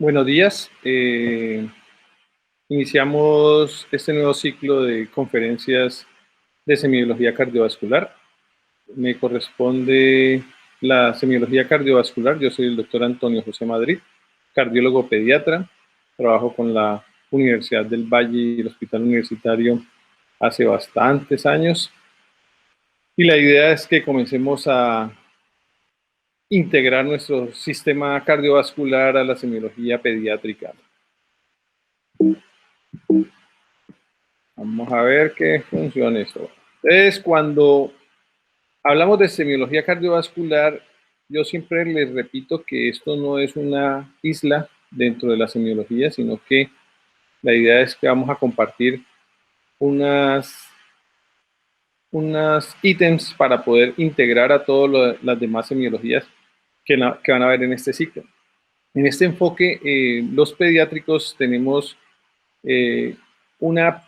Buenos días. Iniciamos este nuevo ciclo de conferencias de semiología cardiovascular. Me corresponde la semiología cardiovascular. Yo soy el doctor Antonio José Madrid, cardiólogo pediatra. Trabajo con la Universidad del Valle y el Hospital Universitario hace bastantes años. Y la idea es que comencemos a integrar nuestro sistema cardiovascular a la semiología pediátrica. Vamos a ver que funcione esto. Entonces, cuando hablamos de semiología cardiovascular, yo siempre les repito que esto no es una isla dentro de la semiología, sino que la idea es que vamos a compartir unas ítems para poder integrar a todas las demás semiologías que van a ver en este ciclo. En este enfoque, los pediátricos tenemos una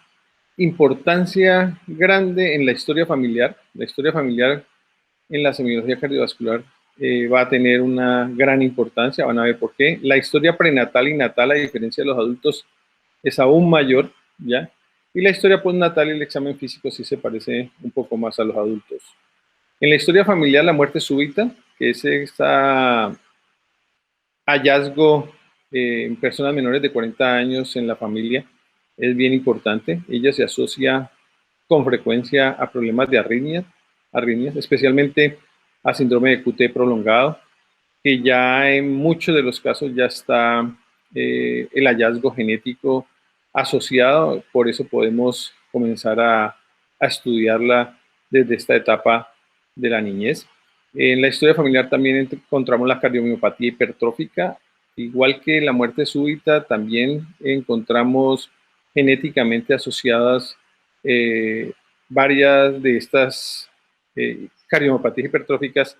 importancia grande en la historia familiar. La historia familiar en la semiología cardiovascular va a tener una gran importancia, van a ver por qué. La historia prenatal y natal, a diferencia de los adultos, es aún mayor, ¿ya? Y la historia postnatal y el examen físico sí se parece un poco más a los adultos. En la historia familiar, la muerte súbita, que es este hallazgo en personas menores de 40 años en la familia, es bien importante. Ella se asocia con frecuencia a problemas de arritmias, especialmente a síndrome de QT prolongado, que ya en muchos de los casos ya está el hallazgo genético asociado, por eso podemos comenzar a estudiarla desde esta etapa de la niñez. En la historia familiar también encontramos la cardiomiopatía hipertrófica, igual que la muerte súbita, también encontramos genéticamente asociadas varias de estas cardiomiopatías hipertróficas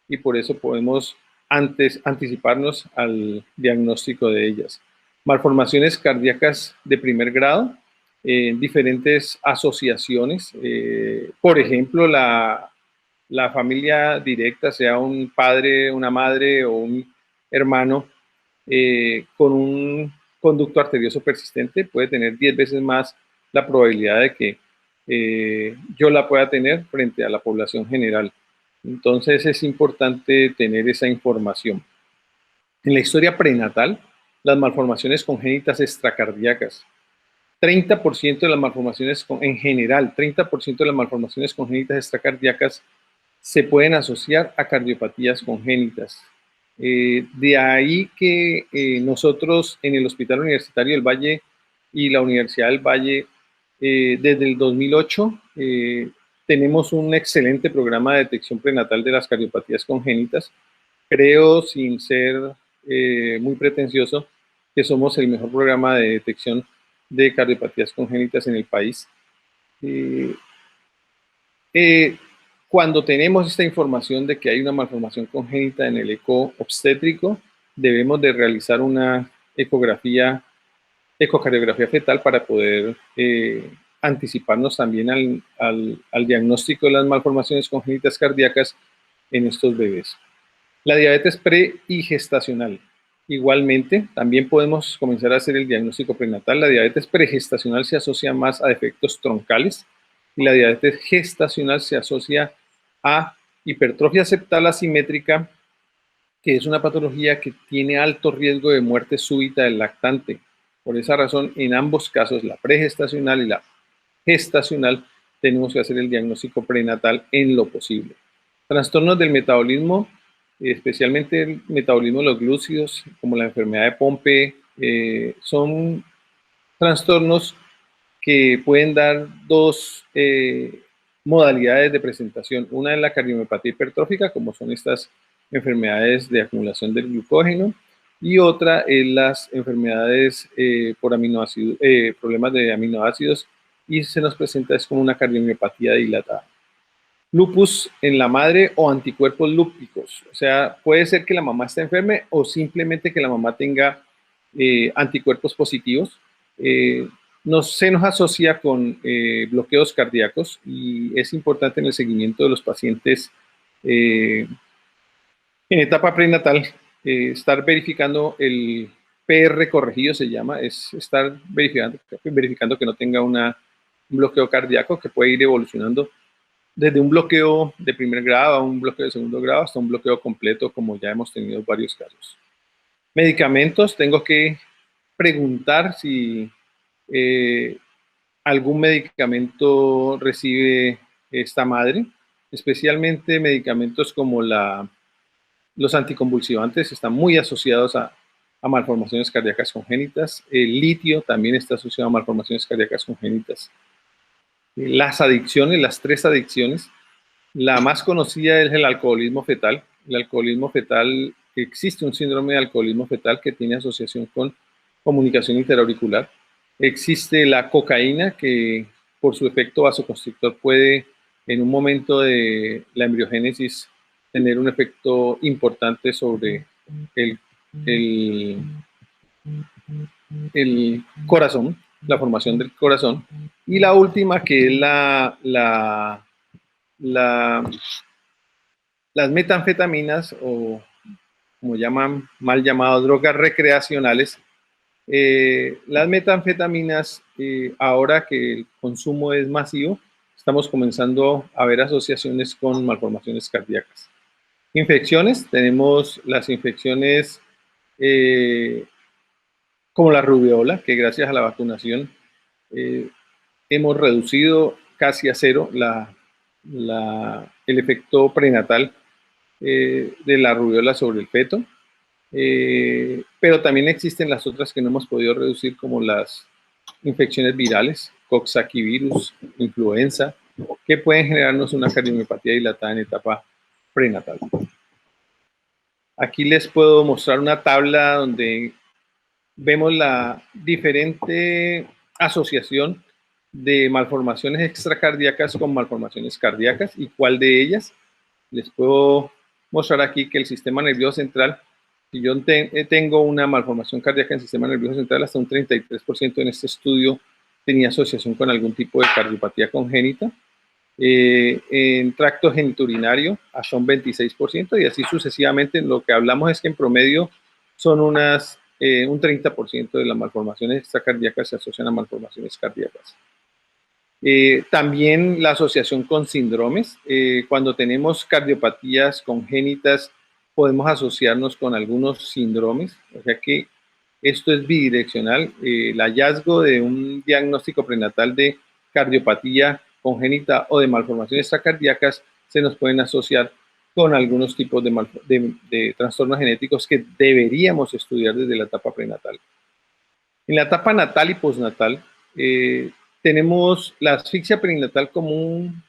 y por eso podemos anticiparnos al diagnóstico de ellas. Malformaciones cardíacas de primer grado, diferentes asociaciones, por ejemplo, la familia directa, sea un padre, una madre o un hermano con un conducto arterioso persistente, puede tener 10 veces más la probabilidad de que yo la pueda tener frente a la población general. Entonces es importante tener esa información. En la historia prenatal, las malformaciones congénitas extracardíacas, 30% de las malformaciones en general, 30% de las malformaciones congénitas extracardíacas se pueden asociar a cardiopatías congénitas. De ahí que nosotros en el Hospital Universitario del Valle y la Universidad del Valle, desde el 2008, tenemos un excelente programa de detección prenatal de las cardiopatías congénitas. Creo, sin ser muy pretencioso, que somos el mejor programa de detección de cardiopatías congénitas en el país. Cuando tenemos esta información de que hay una malformación congénita en el eco obstétrico, debemos de realizar una ecocardiografía fetal para poder anticiparnos también al diagnóstico de las malformaciones congénitas cardíacas en estos bebés. La diabetes pre y gestacional. Igualmente, también podemos comenzar a hacer el diagnóstico prenatal. La diabetes pregestacional se asocia más a defectos troncales y la diabetes gestacional se asocia a hipertrofia septal asimétrica, que es una patología que tiene alto riesgo de muerte súbita del lactante. Por esa razón, en ambos casos, la pregestacional y la gestacional, tenemos que hacer el diagnóstico prenatal en lo posible. Trastornos del metabolismo, especialmente el metabolismo de los glúcidos, como la enfermedad de Pompe, son trastornos que pueden dar dos modalidades de presentación. Una es la cardiomiopatía hipertrófica, como son estas enfermedades de acumulación del glucógeno, y otra es las enfermedades por problemas de aminoácidos, y se nos presenta es como una cardiomiopatía dilatada. Lupus en la madre o anticuerpos lúpicos, o sea, puede ser que la mamá esté enferme o simplemente que la mamá tenga anticuerpos positivos. Se nos asocia con bloqueos cardíacos y es importante en el seguimiento de los pacientes en etapa prenatal estar verificando el PR corregido se llama, es estar verificando que no tenga un bloqueo cardíaco que puede ir evolucionando desde un bloqueo de primer grado a un bloqueo de segundo grado hasta un bloqueo completo, como ya hemos tenido varios casos. Medicamentos, tengo que preguntar si algún medicamento recibe esta madre, especialmente medicamentos como los anticonvulsivantes están muy asociados a malformaciones cardíacas congénitas. El litio también está asociado a malformaciones cardíacas congénitas. Las adicciones, las 3 adicciones, la más conocida es el alcoholismo fetal. El alcoholismo fetal, existe un síndrome de alcoholismo fetal que tiene asociación con comunicación interauricular. Existe la cocaína, que por su efecto vasoconstrictor puede, en un momento de la embriogénesis, tener un efecto importante sobre el corazón, la formación del corazón. Y la última, que es las metanfetaminas, o como llaman, mal llamadas drogas recreacionales. Las metanfetaminas, ahora que el consumo es masivo, estamos comenzando a ver asociaciones con malformaciones cardíacas. Infecciones, tenemos las infecciones como la rubiola, que gracias a la vacunación hemos reducido casi a cero el efecto prenatal de la rubiola sobre el feto. Pero también existen las otras que no hemos podido reducir, como las infecciones virales, coxsackievirus, influenza, que pueden generarnos una cardiomiopatía dilatada en etapa prenatal. Aquí les puedo mostrar una tabla donde vemos la diferente asociación de malformaciones extracardíacas con malformaciones cardíacas y cuál de ellas. Les puedo mostrar aquí que el sistema nervioso central, si yo tengo una malformación cardíaca en el sistema nervioso central, hasta un 33% en este estudio tenía asociación con algún tipo de cardiopatía congénita. En tracto genitourinario hasta un 26%, y así sucesivamente. Lo que hablamos es que en promedio son un 30% de las malformaciones extracardíacas se asocian a malformaciones cardíacas. También la asociación con síndromes. Cuando tenemos cardiopatías congénitas, podemos asociarnos con algunos síndromes, o sea que esto es bidireccional. El hallazgo de un diagnóstico prenatal de cardiopatía congénita o de malformaciones extracardíacas se nos pueden asociar con algunos tipos de trastornos genéticos que deberíamos estudiar desde la etapa prenatal. En la etapa natal y postnatal, tenemos la asfixia perinatal como un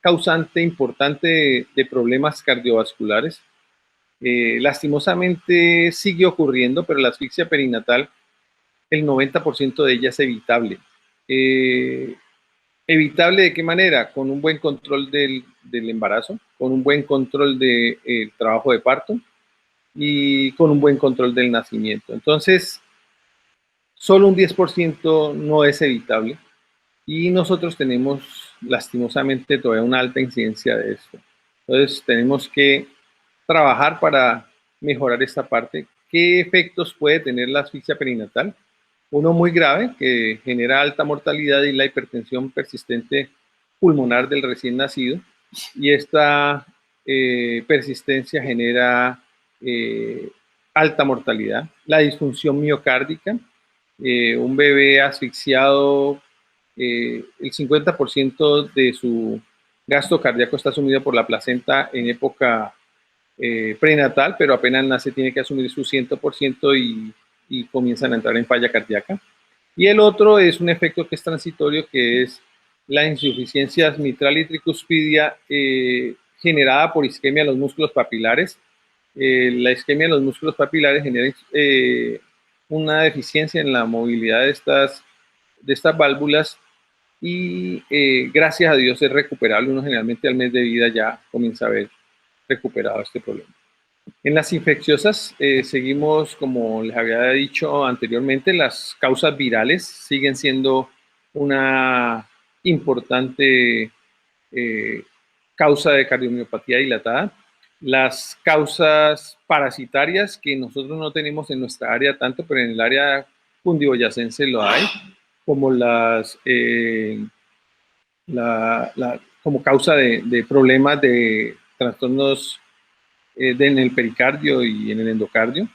causante importante de problemas cardiovasculares. Lastimosamente sigue ocurriendo, pero la asfixia perinatal, el 90% de ella es evitable. ¿Evitable de qué manera? Con un buen control del embarazo, con un buen control del trabajo de parto y con un buen control del nacimiento. Entonces, solo un 10% no es evitable, y nosotros tenemos lastimosamente todavía una alta incidencia de esto. Entonces, tenemos que trabajar para mejorar esta parte. ¿Qué efectos puede tener la asfixia perinatal? Uno muy grave, que genera alta mortalidad, y la hipertensión persistente pulmonar del recién nacido, y esta persistencia genera alta mortalidad. La disfunción miocárdica, un bebé asfixiado, el 50% de su gasto cardíaco está asumido por la placenta en época prenatal, pero apenas nace tiene que asumir su 100% y comienzan a entrar en falla cardíaca. Y el otro es un efecto que es transitorio, que es la insuficiencia mitral y tricuspidia generada por isquemia de los músculos papilares. La isquemia de los músculos papilares genera una deficiencia en la movilidad de estas válvulas, y gracias a Dios es recuperable. Uno generalmente al mes de vida ya comienza a ver recuperado este problema. En las infecciosas, seguimos, como les había dicho anteriormente, las causas virales siguen siendo una importante causa de cardiomiopatía dilatada. Las causas parasitarias, que nosotros no tenemos en nuestra área tanto, pero en el área cundiboyacense lo hay, como como causa de problemas de trastornos en el pericardio y en el endocardio.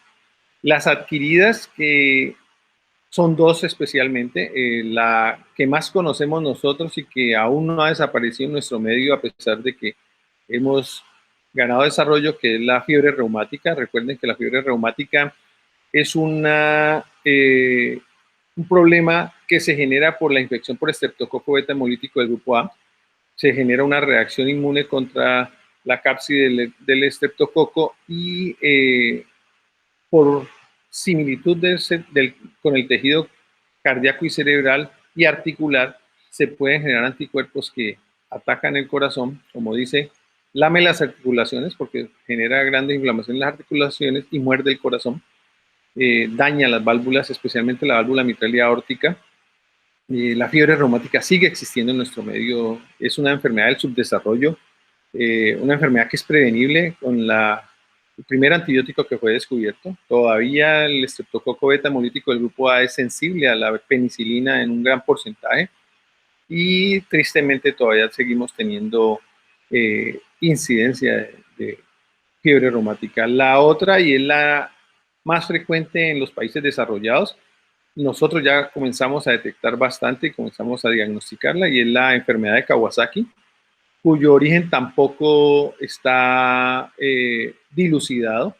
Las adquiridas, que son dos especialmente, la que más conocemos nosotros y que aún no ha desaparecido en nuestro medio a pesar de que hemos ganado desarrollo, que es la fiebre reumática. Recuerden que la fiebre reumática es un problema que se genera por la infección por estreptococo beta hemolítico del grupo A. Se genera una reacción inmune contra la cápside del estreptococo y por similitud con el tejido cardíaco y cerebral y articular, se pueden generar anticuerpos que atacan el corazón, como dice, lame las articulaciones porque genera grandes inflamaciones en las articulaciones y muerde el corazón, daña las válvulas, especialmente la válvula mitral y aórtica. La fiebre reumática sigue existiendo en nuestro medio, es una enfermedad del subdesarrollo, una enfermedad que es prevenible con el primer antibiótico que fue descubierto. Todavía el estreptococo beta hemolítico del grupo A es sensible a la penicilina en un gran porcentaje y tristemente todavía seguimos teniendo incidencia de fiebre reumática. La otra, y es la más frecuente en los países desarrollados, nosotros ya comenzamos a detectar bastante y comenzamos a diagnosticarla, y es la enfermedad de Kawasaki, cuyo origen tampoco está dilucidado,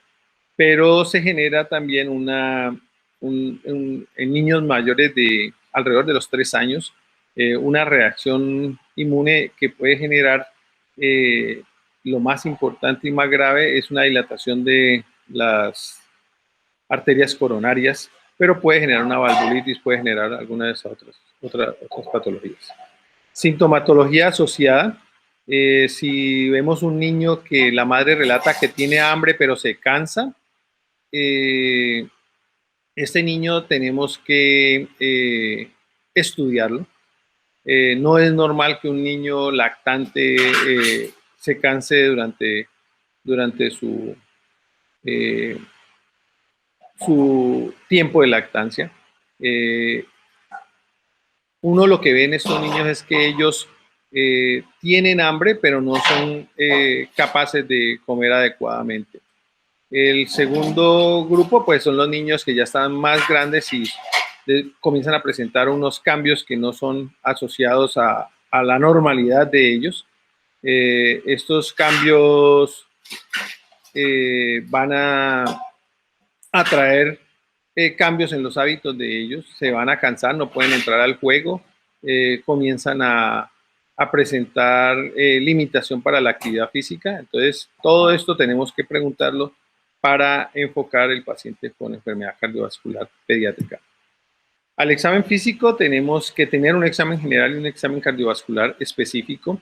pero se genera también en niños mayores de alrededor de los 3 años, una reacción inmune que puede generar, lo más importante y más grave es una dilatación de las arterias coronarias, pero puede generar una valvulitis, puede generar alguna de esas otras patologías. Sintomatología asociada, si vemos un niño que la madre relata que tiene hambre pero se cansa, este niño tenemos que estudiarlo. No es normal que un niño lactante se canse durante su tiempo de lactancia. Uno lo que ve en estos niños es que ellos tienen hambre, pero no son capaces de comer adecuadamente. El segundo grupo, pues, son los niños que ya están más grandes y comienzan a presentar unos cambios que no son asociados a la normalidad de ellos. Estos cambios van a traer cambios en los hábitos de ellos, se van a cansar, no pueden entrar al juego, comienzan a presentar limitación para la actividad física. Entonces, todo esto tenemos que preguntarlo para enfocar el paciente con enfermedad cardiovascular pediátrica. Al examen físico tenemos que tener un examen general y un examen cardiovascular específico.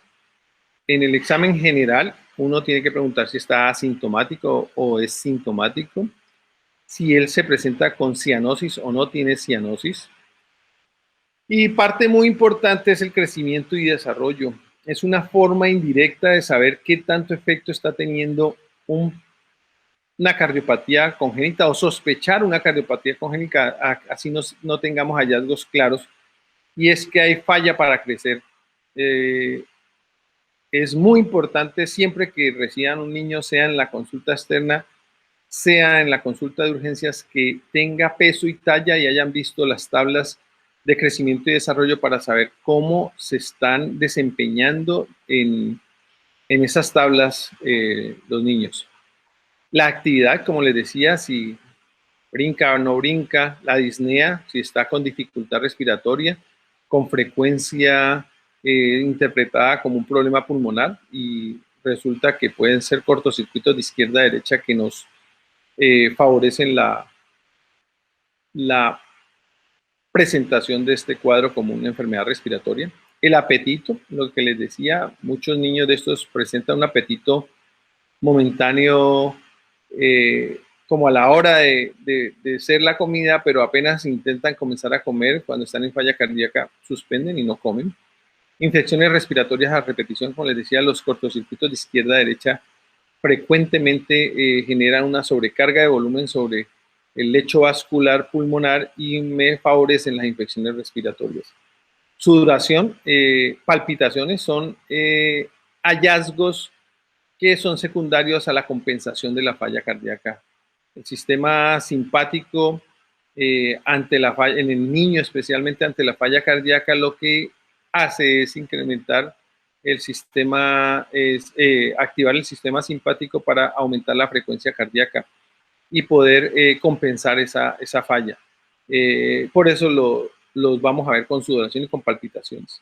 En el examen general, uno tiene que preguntar si está asintomático o es sintomático, si él se presenta con cianosis o no tiene cianosis. Y parte muy importante es el crecimiento y desarrollo. Es una forma indirecta de saber qué tanto efecto está teniendo una cardiopatía congénita o sospechar una cardiopatía congénita, así no tengamos hallazgos claros. Y es que hay falla para crecer. Es muy importante siempre que reciban un niño, sea en la consulta externa, sea en la consulta de urgencias, que tenga peso y talla y hayan visto las tablas de crecimiento y desarrollo para saber cómo se están desempeñando en esas tablas los niños. La actividad, como les decía, si brinca o no brinca, la disnea, si está con dificultad respiratoria, con frecuencia interpretada como un problema pulmonar, y resulta que pueden ser cortocircuitos de izquierda a derecha que nos favorecen la presentación de este cuadro como una enfermedad respiratoria. El apetito, lo que les decía, muchos niños de estos presentan un apetito momentáneo, como a la hora de ser la comida, pero apenas intentan comenzar a comer, cuando están en falla cardíaca, suspenden y no comen. Infecciones respiratorias a repetición, como les decía, los cortocircuitos de izquierda a derecha frecuentemente generan una sobrecarga de volumen sobre el lecho vascular pulmonar y me favorecen las infecciones respiratorias. Sudoración, palpitaciones son hallazgos que son secundarios a la compensación de la falla cardíaca. El sistema simpático ante la falla, en el niño especialmente ante la falla cardíaca, lo que hace es incrementar el sistema, activar el sistema simpático para aumentar la frecuencia cardíaca y poder compensar esa falla. Por eso los vamos a ver con sudoración y con palpitaciones.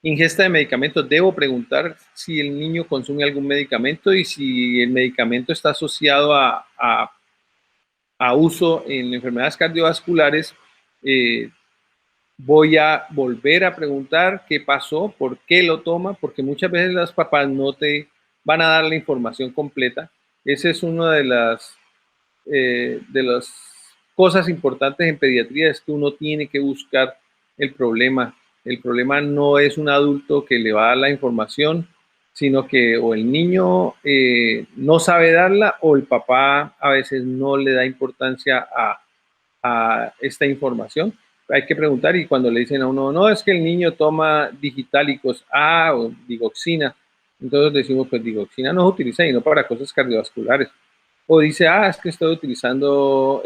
Ingesta de medicamentos. Debo preguntar si el niño consume algún medicamento y si el medicamento está asociado a uso en enfermedades cardiovasculares. Voy a volver a preguntar qué pasó, por qué lo toma, porque muchas veces los papás no te van a dar la información completa. Esa es una de las cosas importantes en pediatría, es que uno tiene que buscar el problema. El problema no es un adulto que le va a dar la información, sino que o el niño no sabe darla o el papá a veces no le da importancia a esta información. Hay que preguntar y cuando le dicen a uno, no, es que el niño toma digitalicos A o digoxina, entonces decimos, pues digoxina no se utiliza y no para cosas cardiovasculares. O dice, es que estoy utilizando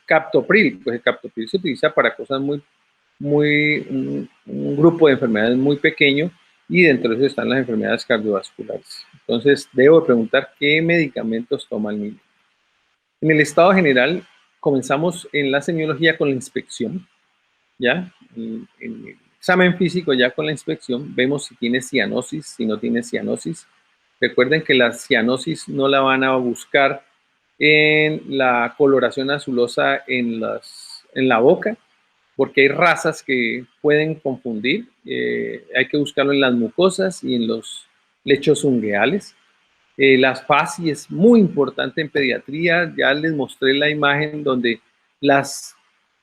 captopril. Pues el captopril se utiliza para cosas un grupo de enfermedades muy pequeño y dentro de eso están las enfermedades cardiovasculares. Entonces, debo preguntar qué medicamentos toma el niño. En el estado general, comenzamos en la semiología con la inspección, ¿ya? En el examen físico ya con la inspección, vemos si tiene cianosis, si no tiene cianosis. Recuerden que la cianosis no la van a buscar en la coloración azulosa en la boca, porque hay razas que pueden confundir. Hay que buscarlo en las mucosas y en los lechos ungueales. Las facies es muy importante en pediatría. Ya les mostré la imagen donde las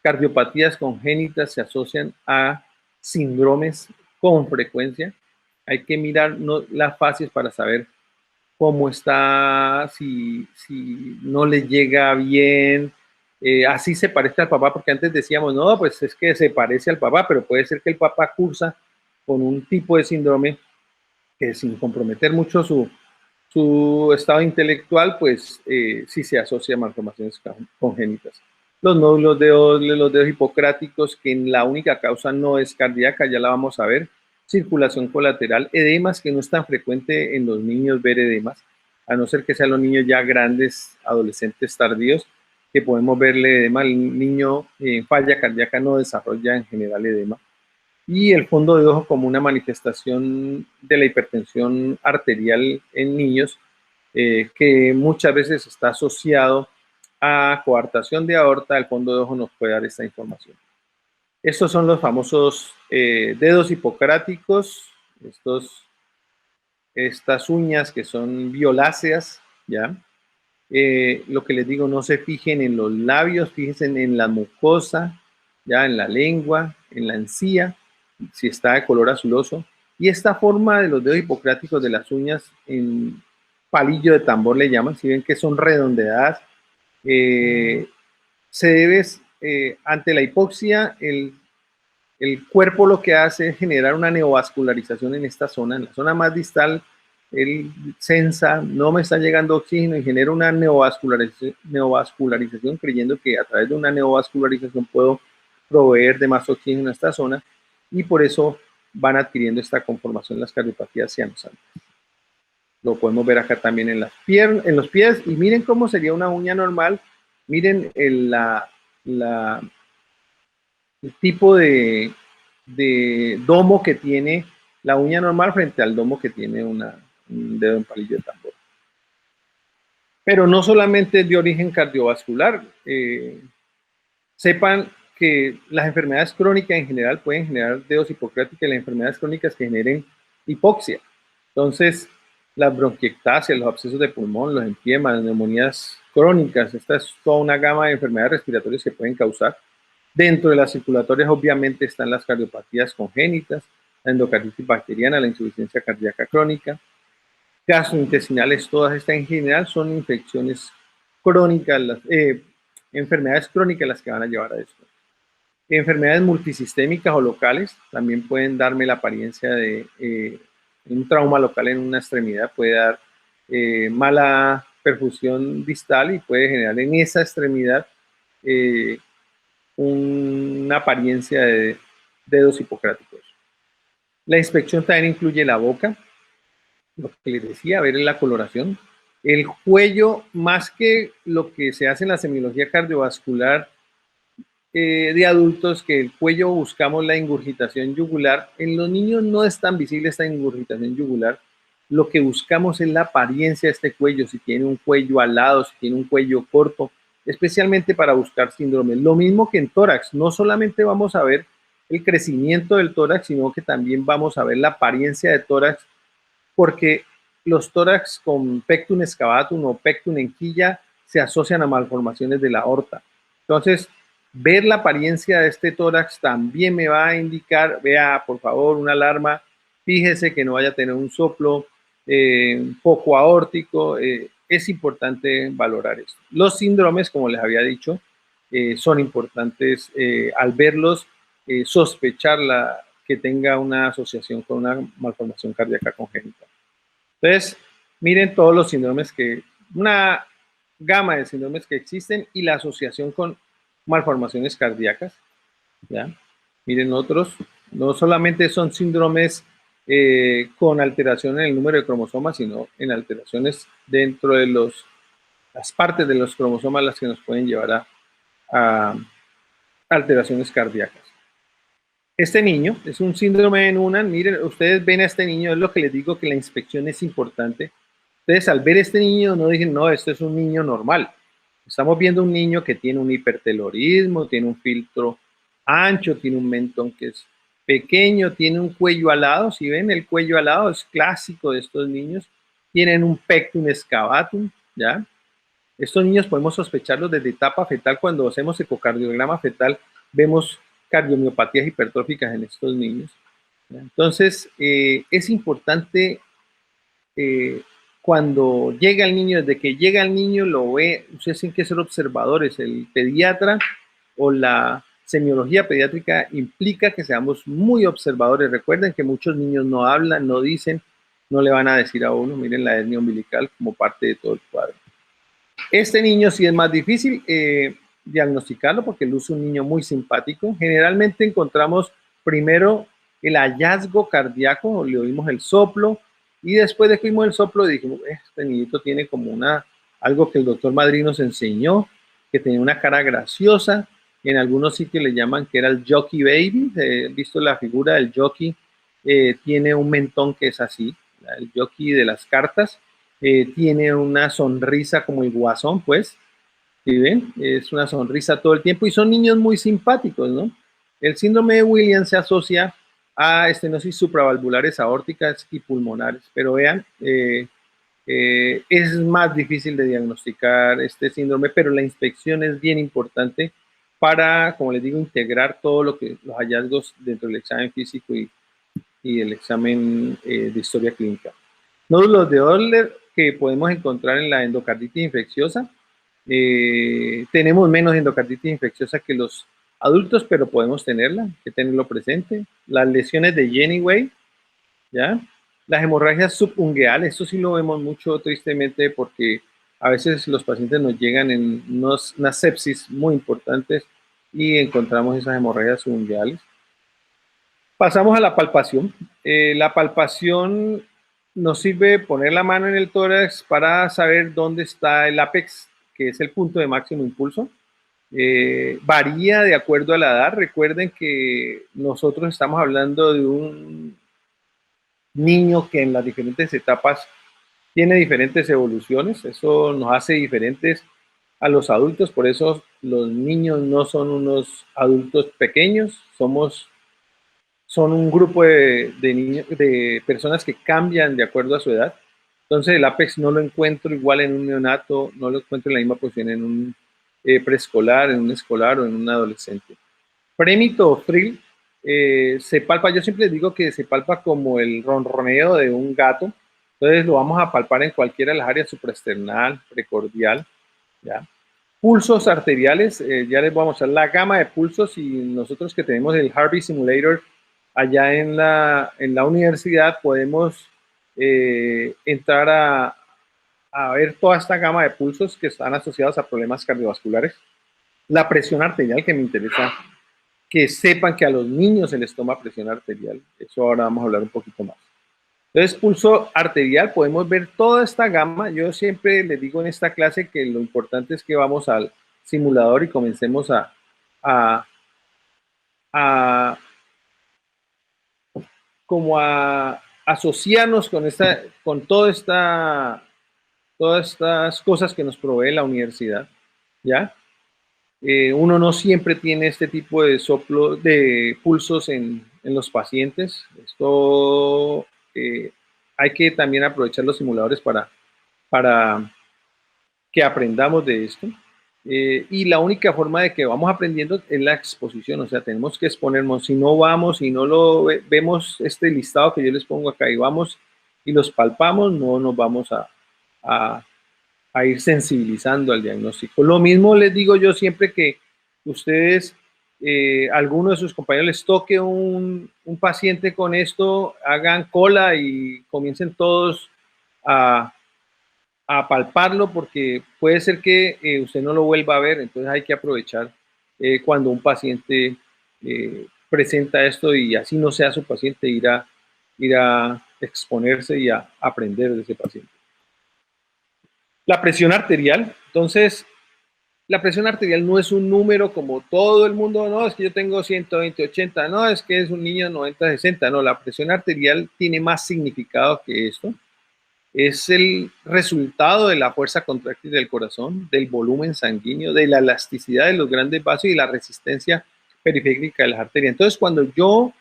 cardiopatías congénitas se asocian a síndromes con frecuencia. Hay que mirar las facies para saber cómo está, si no le llega bien, así se parece al papá, porque antes decíamos, no, pues es que se parece al papá, pero puede ser que el papá cursa con un tipo de síndrome que sin comprometer mucho su estado intelectual, pues sí se asocia a malformaciones congénitas. Los nódulos de los dedos hipocráticos, que en la única causa no es cardíaca, ya la vamos a ver. Circulación colateral, edemas, que no es tan frecuente en los niños ver edemas, a no ser que sean los niños ya grandes, adolescentes tardíos, que podemos verle edema. El niño en falla cardíaca no desarrolla en general edema. Y el fondo de ojo como una manifestación de la hipertensión arterial en niños, que muchas veces está asociado a coartación de aorta. El fondo de ojo nos puede dar esta información. Estos son los famosos dedos hipocráticos, estas uñas que son violáceas, ¿ya? Lo que les digo, no se fijen en los labios, fíjense en la mucosa, ya en la lengua, en la encía, si está de color azuloso. Y esta forma de los dedos hipocráticos de las uñas en palillo de tambor le llaman, si ven que son redondeadas, se debe, ante la hipoxia, el cuerpo lo que hace es generar una neovascularización en esta zona, en la zona más distal. Él sensa, no me está llegando oxígeno y genera una neovascularización, creyendo que a través de una neovascularización puedo proveer de más oxígeno a esta zona, y por eso van adquiriendo esta conformación las cardiopatías cianosantes. Lo podemos ver acá también en los pies, y miren cómo sería una uña normal. Miren el tipo de domo que tiene la uña normal frente al domo que tiene un dedo en palillo de tambor. Pero no solamente es de origen cardiovascular. Sepan que las enfermedades crónicas en general pueden generar dedos hipocráticos, y las enfermedades crónicas que generen hipoxia. Entonces, las bronquiectasias, los abscesos de pulmón, los enfiemas, las neumonías crónicas, esta es toda una gama de enfermedades respiratorias que pueden causar. Dentro de las circulatorias, obviamente, están las cardiopatías congénitas, la endocarditis bacteriana, la insuficiencia cardíaca crónica. gastrointestinales, todas estas en general son infecciones crónicas, enfermedades crónicas las que van a llevar a esto. Enfermedades multisistémicas o locales también pueden darme la apariencia de un trauma local en una extremidad, puede dar mala perfusión distal y puede generar en esa extremidad una apariencia de dedos hipocráticos. La inspección también incluye la boca, lo que les decía, ver la coloración. El cuello, más que lo que se hace en la semiología cardiovascular de adultos, que el cuello buscamos la ingurgitación yugular, en los niños no es tan visible esta ingurgitación yugular. Lo que buscamos es la apariencia de este cuello, si tiene un cuello alado, si tiene un cuello corto, especialmente para buscar síndromes. Lo mismo que en tórax, no solamente vamos a ver el crecimiento del tórax, sino que también vamos a ver la apariencia de tórax, porque los tórax con pectum excavatum o pectum en quilla se asocian a malformaciones de la aorta. Entonces, ver la apariencia de este tórax también me va a indicar, vea, por favor, una alarma, fíjese que no vaya a tener un soplo poco aórtico, es importante valorar esto. Los síndromes, como les había dicho, son importantes al verlos, sospechar que tenga una asociación con una malformación cardíaca congénita. Entonces, miren todos los síndromes una gama de síndromes que existen y la asociación con malformaciones cardíacas, ¿ya? Miren otros, no solamente son síndromes con alteración en el número de cromosomas, sino en alteraciones dentro de las partes de los cromosomas las que nos pueden llevar a alteraciones cardíacas. Este niño es un síndrome de Noonan. Miren, ustedes ven a este niño, es lo que les digo, que la inspección es importante. Ustedes al ver a este niño no dicen, no, este es un niño normal. Estamos viendo un niño que tiene un hipertelorismo, tiene un filtro ancho, tiene un mentón que es pequeño, tiene un cuello alado. Si ven, el cuello alado es clásico de estos niños. Tienen un pectum excavatum, ¿ya? Estos niños podemos sospecharlos desde etapa fetal. Cuando hacemos ecocardiograma fetal, vemos cardiomiopatías hipertróficas en estos niños. Entonces, es importante cuando llega el niño, desde que llega el niño, lo ve, ustedes tienen que ser observadores. El pediatra o la semiología pediátrica implica que seamos muy observadores. Recuerden que muchos niños no hablan, no dicen, no le van a decir a uno, miren la hernia umbilical como parte de todo el cuadro. Este niño sí es más difícil diagnosticarlo porque él es un niño muy simpático. Generalmente encontramos primero el hallazgo cardíaco, le oímos el soplo y después de que oímos el soplo dijimos, este niñito tiene como algo que el doctor Madrid nos enseñó, que tenía una cara graciosa. En algunos sitios le llaman que era el jockey baby. Visto la figura del jockey, tiene un mentón que es así, el jockey de las cartas. Tiene una sonrisa como el guasón, pues, ¿sí ven? Es una sonrisa todo el tiempo y son niños muy simpáticos, ¿no? El síndrome de Williams se asocia a estenosis supravalvulares aórticas y pulmonares, pero vean, es más difícil de diagnosticar este síndrome, pero la inspección es bien importante para, como les digo, integrar todo los hallazgos dentro del examen físico y el examen de historia clínica. Nódulos de Odler que podemos encontrar en la endocarditis infecciosa. Tenemos menos endocarditis infecciosa que los adultos, pero podemos tenerla, hay que tenerlo presente. Las lesiones de Jenny-Way, ¿ya? Las hemorragias subungueales, esto sí lo vemos mucho tristemente porque a veces los pacientes nos llegan en unas sepsis muy importantes y encontramos esas hemorragias subungueales. Pasamos a la palpación. La palpación nos sirve poner la mano en el tórax para saber dónde está el ápex, que es el punto de máximo impulso. Varía de acuerdo a la edad. Recuerden que nosotros estamos hablando de un niño que en las diferentes etapas tiene diferentes evoluciones. Eso nos hace diferentes a los adultos. Por eso los niños no son unos adultos pequeños, son un grupo de personas que cambian de acuerdo a su edad. Entonces el ápex no lo encuentro igual en un neonato, no lo encuentro en la misma posición en un preescolar, en un escolar o en un adolescente. Prémito o thrill se palpa, yo siempre digo que se palpa como el ronroneo de un gato, Entonces lo vamos a palpar en cualquiera de las áreas supraesternal, precordial, ¿ya? Pulsos arteriales, ya les voy a mostrar la gama de pulsos y nosotros que tenemos el Harvey Simulator allá en la universidad podemos entrar a ver toda esta gama de pulsos que están asociados a problemas cardiovasculares. La presión arterial, que me interesa que sepan que a los niños se les toma presión arterial. Eso ahora vamos a hablar un poquito más. Entonces, pulso arterial, podemos ver toda esta gama. Yo siempre les digo en esta clase que lo importante es que vamos al simulador y comencemos a como a asociarnos con todas estas cosas que nos provee la universidad, ¿ya? Uno no siempre tiene este tipo de soplo, de pulsos en los pacientes. Esto hay que también aprovechar los simuladores para que aprendamos de esto. Y la única forma de que vamos aprendiendo es la exposición, o sea, tenemos que exponernos. Si no vamos, si no lo vemos este listado que yo les pongo acá y vamos y los palpamos, no nos vamos a ir sensibilizando al diagnóstico. Lo mismo les digo yo siempre que ustedes, alguno de sus compañeros les toque un paciente con esto, hagan cola y comiencen todos a palparlo porque puede ser que usted no lo vuelva a ver, entonces hay que aprovechar cuando un paciente presenta esto y así no sea su paciente, ir a exponerse y a aprender de ese paciente. La presión arterial, entonces, la presión arterial no es un número como todo el mundo, no, es que yo tengo 120, 80, no, es que es un niño 90, 60, no, la presión arterial tiene más significado que esto. Es el resultado de la fuerza contráctil del corazón, del volumen sanguíneo, de la elasticidad de los grandes vasos y la resistencia periférica de las arterias. Entonces, cuando yo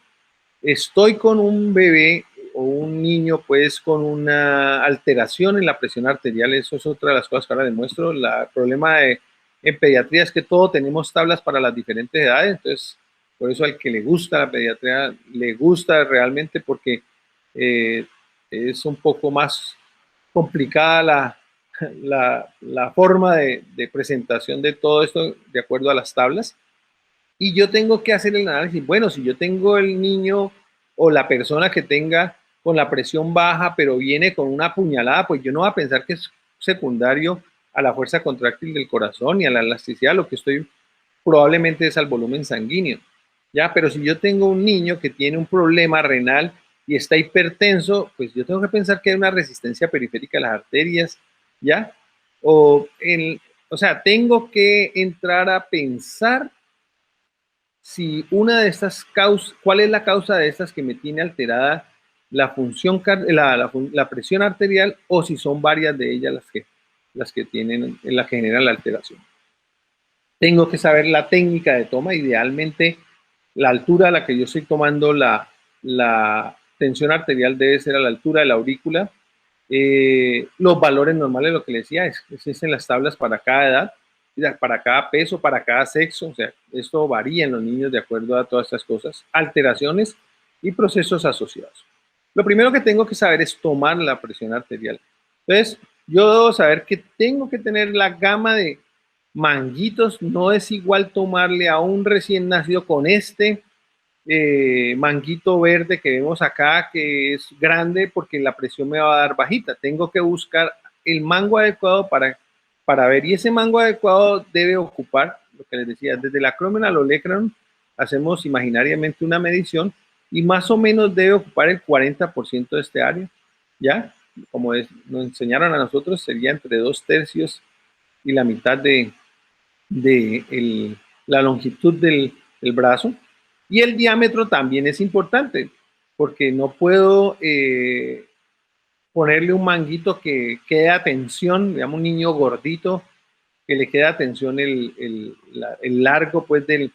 estoy con un bebé o un niño pues con una alteración en la presión arterial, eso es otra de las cosas que ahora demuestro. El problema en pediatría es que todos tenemos tablas para las diferentes edades, entonces por eso al que le gusta la pediatría, le gusta realmente porque es un poco más complicada la forma de presentación de todo esto de acuerdo a las tablas. Y yo tengo que hacer el análisis. Bueno, si yo tengo el niño o la persona que tenga con la presión baja, pero viene con una puñalada, pues yo no voy a pensar que es secundario a la fuerza contráctil del corazón y a la elasticidad. Lo que estoy probablemente es al volumen sanguíneo. ¿Ya? Pero si yo tengo un niño que tiene un problema renal y está hipertenso, pues yo tengo que pensar que hay una resistencia periférica a las arterias, ¿ya? O sea, tengo que entrar a pensar si una de estas causas, ¿cuál es la causa de estas que me tiene alterada la función, la presión arterial, o si son varias de ellas las que generan la alteración? Tengo que saber la técnica de toma, idealmente la altura a la que yo estoy tomando la tensión arterial debe ser a la altura de la aurícula. Los valores normales, lo que le decía, existen las tablas para cada edad, para cada peso, para cada sexo, o sea, esto varía en los niños de acuerdo a todas estas cosas, alteraciones y procesos asociados. Lo primero que tengo que saber es tomar la presión arterial. Entonces, yo debo saber que tengo que tener la gama de manguitos, no es igual tomarle a un recién nacido con este manguito verde que vemos acá, que es grande porque la presión me va a dar bajita. Tengo que buscar el mango adecuado para ver, y ese mango adecuado debe ocupar, lo que les decía, desde el acromion al olecranon, hacemos imaginariamente una medición y más o menos debe ocupar el 40% de este área, ¿ya? Como nos enseñaron a nosotros, sería entre 2/3 y la mitad de la longitud del brazo. Y el diámetro también es importante, porque no puedo ponerle un manguito que quede a tensión, digamos un niño gordito, que le quede a tensión el largo pues del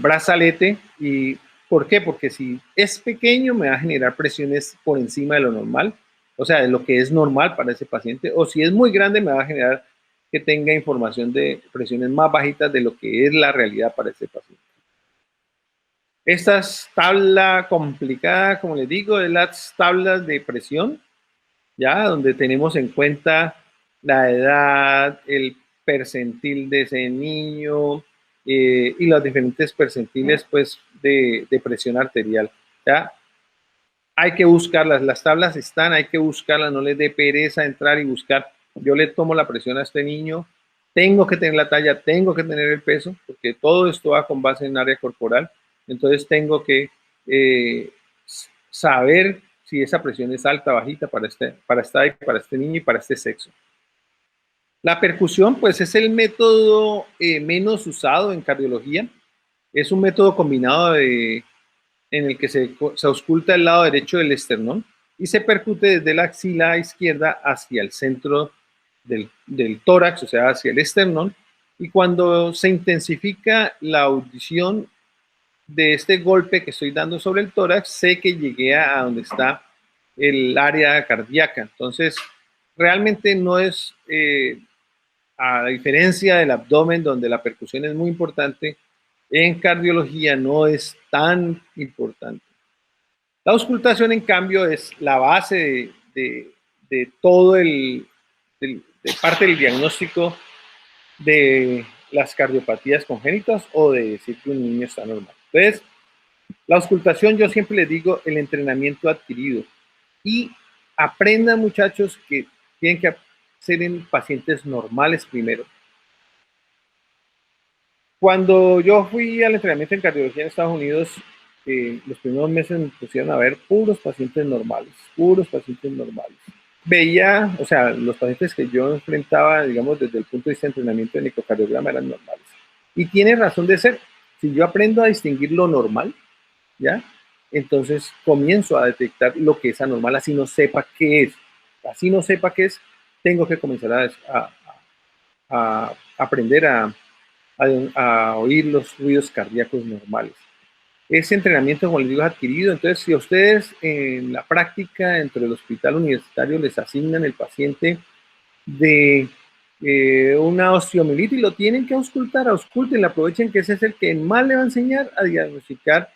brazalete. ¿Y por qué? Porque si es pequeño me va a generar presiones por encima de lo normal, o sea, de lo que es normal para ese paciente, o si es muy grande me va a generar que tenga información de presiones más bajitas de lo que es la realidad para ese paciente. Esta tabla complicada, como les digo, es las tablas de presión, ya, donde tenemos en cuenta la edad, el percentil de ese niño y los diferentes percentiles, pues, de presión arterial, ya. Hay que buscarlas, las tablas están, hay que buscarlas, no les dé pereza entrar y buscar. Yo le tomo la presión a este niño, tengo que tener la talla, tengo que tener el peso, porque todo esto va con base en área corporal, entonces tengo que eh, saber si esa presión es alta o bajita para este niño y para este sexo. La percusión, pues, es el método menos usado en cardiología. Es un método combinado en el que se ausculta el lado derecho del esternón y se percute desde la axila izquierda hacia el centro del tórax, o sea, hacia el esternón. Y cuando se intensifica la audición de este golpe que estoy dando sobre el tórax, sé que llegué a donde está el área cardíaca. Entonces, realmente no es, a diferencia del abdomen, donde la percusión es muy importante, en cardiología no es tan importante. La auscultación, en cambio, es la base de todo de parte del diagnóstico de las cardiopatías congénitas o de decir que un niño está normal. Entonces, la auscultación, yo siempre les digo, el entrenamiento adquirido. Y aprendan, muchachos, que tienen que ser en pacientes normales primero. Cuando yo fui al entrenamiento en cardiología en Estados Unidos, los primeros meses me pusieron a ver puros pacientes normales, puros pacientes normales. Veía, o sea, los pacientes que yo enfrentaba, digamos, desde el punto de vista de entrenamiento de ecocardiograma eran normales. Y tiene razón de ser. Si yo aprendo a distinguir lo normal, ¿ya? Entonces comienzo a detectar lo que es anormal, así no sepa qué es. Así no sepa qué es, tengo que comenzar a aprender a oír los ruidos cardíacos normales. Ese entrenamiento, como les digo, es adquirido. Entonces, si a ustedes en la práctica dentro del hospital universitario les asignan el paciente de una osteomielitis, lo tienen que auscultar, ausculten, aprovechen que ese es el que más le va a enseñar a diagnosticar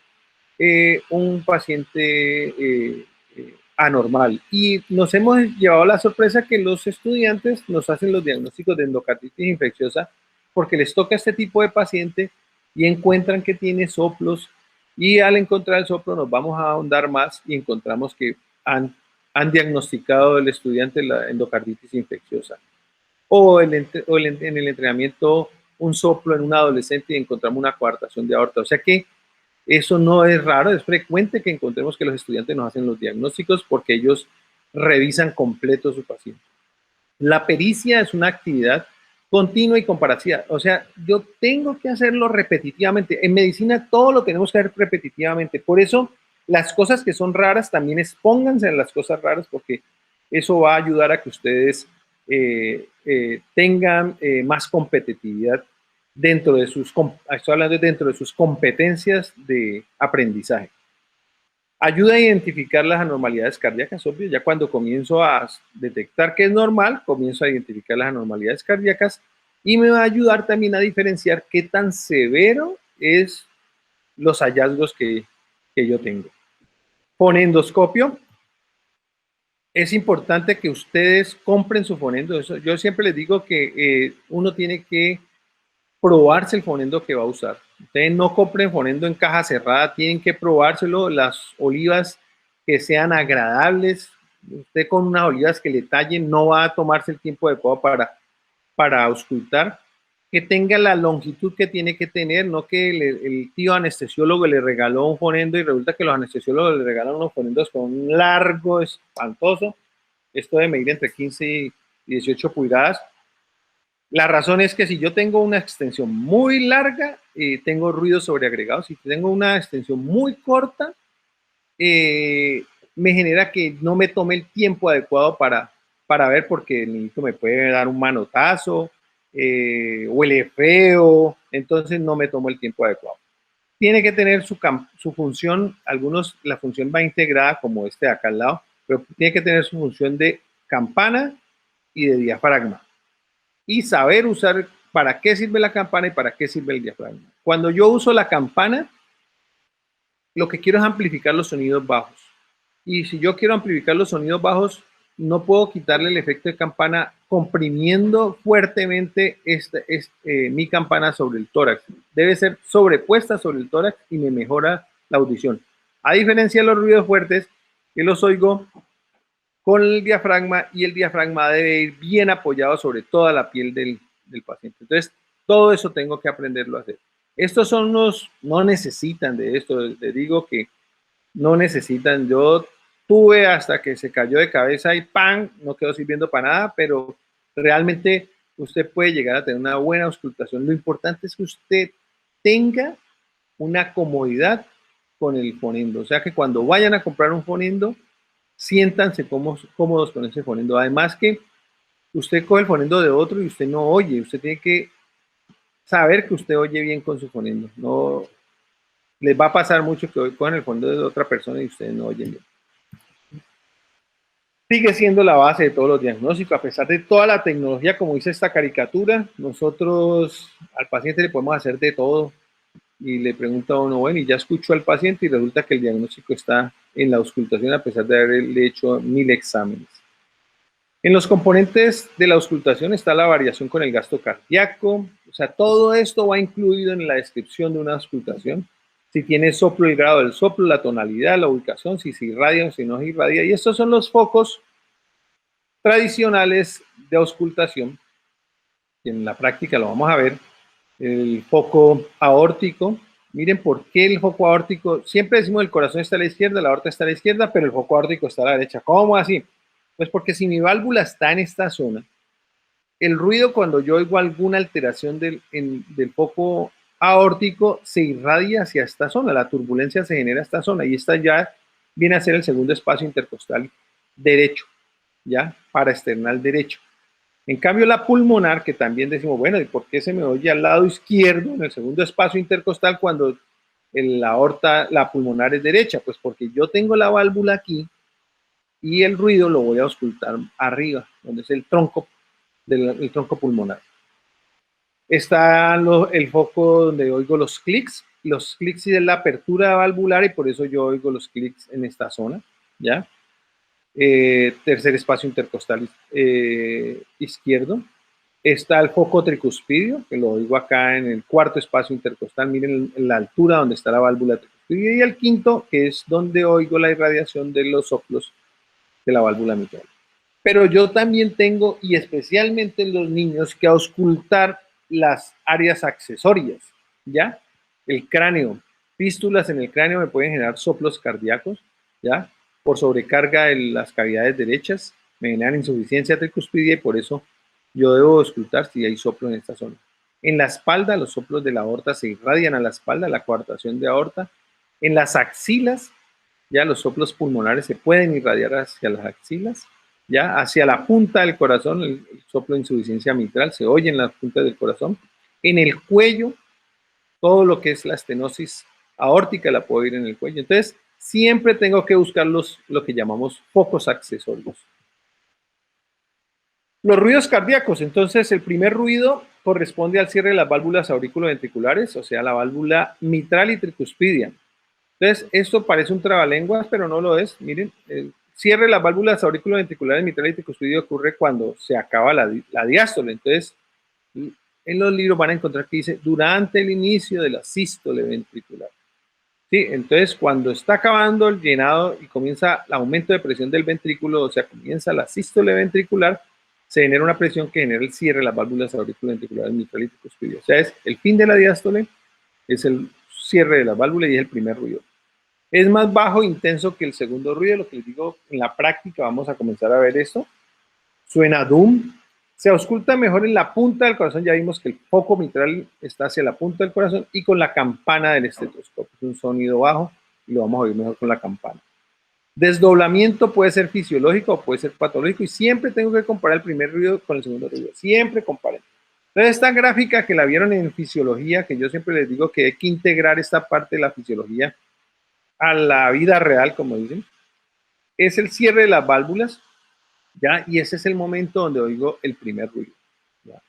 un paciente anormal. Y nos hemos llevado la sorpresa que los estudiantes nos hacen los diagnósticos de endocarditis infecciosa porque les toca este tipo de paciente y encuentran que tiene soplos, y al encontrar el soplo nos vamos a ahondar más y encontramos que han diagnosticado el estudiante la endocarditis infecciosa. O en el entrenamiento un soplo en un adolescente y encontramos una coartación de aorta. O sea que eso no es raro, es frecuente que encontremos que los estudiantes nos hacen los diagnósticos porque ellos revisan completo su paciente. La pericia es una actividad continua y comparativa. O sea, yo tengo que hacerlo repetitivamente. En medicina todo lo tenemos que hacer repetitivamente. Por eso las cosas que son raras también expónganse en las cosas raras, porque eso va a ayudar a que ustedes tengan más competitividad dentro de estoy hablando dentro de sus competencias de aprendizaje. Ayuda a identificar las anormalidades cardíacas, obvio. Ya cuando comienzo a detectar que es normal, comienzo a identificar las anormalidades cardíacas y me va a ayudar también a diferenciar qué tan severo es los hallazgos que yo tengo. Fonendoscopio. Es importante que ustedes compren su fonendo. Yo siempre les digo que uno tiene que probarse el fonendo que va a usar. Ustedes no compren fonendo en caja cerrada, tienen que probárselo. Las olivas que sean agradables, usted con unas olivas que le tallen no va a tomarse el tiempo adecuado para auscultar. Que tenga la longitud que tiene que tener, no que el tío anestesiólogo le regaló un fonendo y resulta que los anestesiólogos le regalan unos fonendos con un largo espantoso. Esto de medir entre 15 y 18 pulgadas. La razón es que si yo tengo una extensión muy larga, tengo ruidos sobreagregados. Si tengo una extensión muy corta, me genera que no me tome el tiempo adecuado para ver, porque el niño me puede dar un manotazo, huele feo, entonces no me tomo el tiempo adecuado. Tiene que tener su función, la función va integrada como este de acá al lado, pero tiene que tener su función de campana y de diafragma. Y saber usar para qué sirve la campana y para qué sirve el diafragma. Cuando yo uso la campana, lo que quiero es amplificar los sonidos bajos. Y si yo quiero amplificar los sonidos bajos, no puedo quitarle el efecto de campana comprimiendo fuertemente mi campana sobre el tórax. Debe ser sobrepuesta sobre el tórax y me mejora la audición. A diferencia de los ruidos fuertes, que los oigo con el diafragma, y el diafragma debe ir bien apoyado sobre toda la piel del paciente. Entonces, todo eso tengo que aprenderlo a hacer. Estos son los, no necesitan de esto, les digo que no necesitan. Yo tuve hasta que se cayó de cabeza y ¡pam! No quedó sirviendo para nada, pero realmente usted puede llegar a tener una buena auscultación. Lo importante es que usted tenga una comodidad con el fonendo, o sea que cuando vayan a comprar un fonendo, siéntanse cómodos con ese fonendo. Además que usted coge el fonendo de otro y usted no oye, usted tiene que saber que usted oye bien con su fonendo. No les va a pasar mucho que hoy cogen el fonendo de otra persona y ustedes no oyen bien. Sigue siendo la base de todos los diagnósticos, a pesar de toda la tecnología, como dice esta caricatura. Nosotros al paciente le podemos hacer de todo, y le pregunta a uno, bueno, y ya escuchó al paciente, y resulta que el diagnóstico está en la auscultación a pesar de haberle hecho 1000 exámenes. En los componentes de la auscultación está la variación con el gasto cardíaco, o sea, todo esto va incluido en la descripción de una auscultación. Si tiene soplo, el grado del soplo, la tonalidad, la ubicación, si se irradia o si no se irradia. Y estos son los focos tradicionales de auscultación, que en la práctica lo vamos a ver. El foco aórtico. Miren por qué el foco aórtico, siempre decimos el corazón está a la izquierda, la aorta está a la izquierda, pero el foco aórtico está a la derecha. ¿Cómo así? Pues porque si mi válvula está en esta zona, el ruido, cuando yo oigo alguna alteración del foco aórtico, se irradia hacia esta zona, la turbulencia se genera en esta zona, y esta ya viene a ser el segundo espacio intercostal derecho, ya, paraesternal derecho. En cambio, la pulmonar, que también decimos, bueno, ¿y por qué se me oye al lado izquierdo, en el segundo espacio intercostal, cuando la aorta, la pulmonar es derecha? Pues porque yo tengo la válvula aquí y el ruido lo voy a auscultar arriba, donde es el tronco pulmonar. Está el foco donde oigo los clics. Los clics es la apertura valvular, y por eso yo oigo los clics en esta zona, ¿ya? Tercer espacio intercostal izquierdo. Está el foco tricuspidio, que lo oigo acá en el cuarto espacio intercostal. Miren la altura donde está la válvula tricuspidio. Y el quinto, que es donde oigo la irradiación de los soplos de la válvula mitral. Pero yo también tengo, y especialmente en los niños, que auscultar las áreas accesorias, ¿ya? El cráneo, fístulas en el cráneo me pueden generar soplos cardíacos, ¿ya? Por sobrecarga de las cavidades derechas, me generan insuficiencia tricuspidia, y por eso yo debo auscultar si hay soplo en esta zona. En la espalda, los soplos de la aorta se irradian a la espalda, la coartación de aorta. En las axilas, ya los soplos pulmonares se pueden irradiar hacia las axilas, ya hacia la punta del corazón, el soplo de insuficiencia mitral se oye en la punta del corazón. En el cuello, todo lo que es la estenosis aórtica la puedo oír en el cuello. Entonces, siempre tengo que buscar lo que llamamos focos accesorios. Los ruidos cardíacos. Entonces, el primer ruido corresponde al cierre de las válvulas auriculoventriculares, o sea, la válvula mitral y tricuspidia. Entonces, esto parece un trabalenguas, pero no lo es. Miren, el cierre de las válvulas auriculoventriculares mitral y tricuspidia ocurre cuando se acaba la diástole. Entonces, en los libros van a encontrar que dice durante el inicio de la sístole ventricular. Sí, entonces cuando está acabando el llenado y comienza el aumento de presión del ventrículo, o sea, comienza la sístole ventricular, se genera una presión que genera el cierre de las válvulas auriculoventriculares mitral y tricuspidia. O sea, es el fin de la diástole, es el cierre de la válvula y es el primer ruido. Es más bajo e intenso que el segundo ruido, lo que les digo, en la práctica vamos a comenzar a ver esto. Suena DUM, se ausculta mejor en la punta del corazón, ya vimos que el foco mitral está hacia la punta del corazón, y con la campana del estetoscopio. Es un sonido bajo y lo vamos a oír mejor con la campana. Desdoblamiento puede ser fisiológico o puede ser patológico, y siempre tengo que comparar el primer ruido con el segundo ruido, siempre comparen. Entonces, esta gráfica que la vieron en fisiología, que yo siempre les digo que hay que integrar esta parte de la fisiología a la vida real, como dicen, es el cierre de las válvulas, ¿ya? Y ese es el momento donde oigo el primer ruido, ¿ya?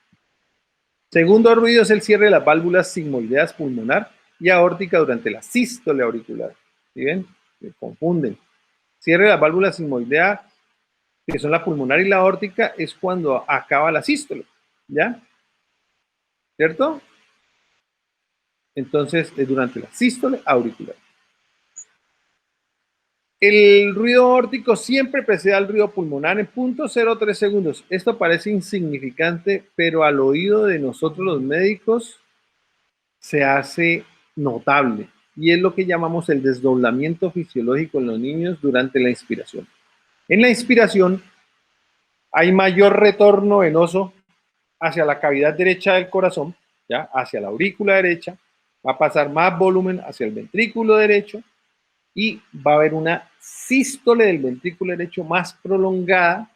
Segundo ruido es el cierre de las válvulas sigmoideas pulmonar y aórtica durante la sístole auricular. ¿Sí ven? Se confunden. Cierre de las válvulas sigmoidea, que son la pulmonar y la aórtica, es cuando acaba la sístole, ¿ya? ¿Cierto? Entonces, es durante la sístole auricular. El ruido aórtico siempre precede al ruido pulmonar en 0.03 segundos. Esto parece insignificante, pero al oído de nosotros los médicos se hace notable. Y es lo que llamamos el desdoblamiento fisiológico en los niños durante la inspiración. En la inspiración hay mayor retorno venoso hacia la cavidad derecha del corazón, ¿ya? Hacia la aurícula derecha, va a pasar más volumen hacia el ventrículo derecho y va a haber una sístole del ventrículo derecho más prolongada,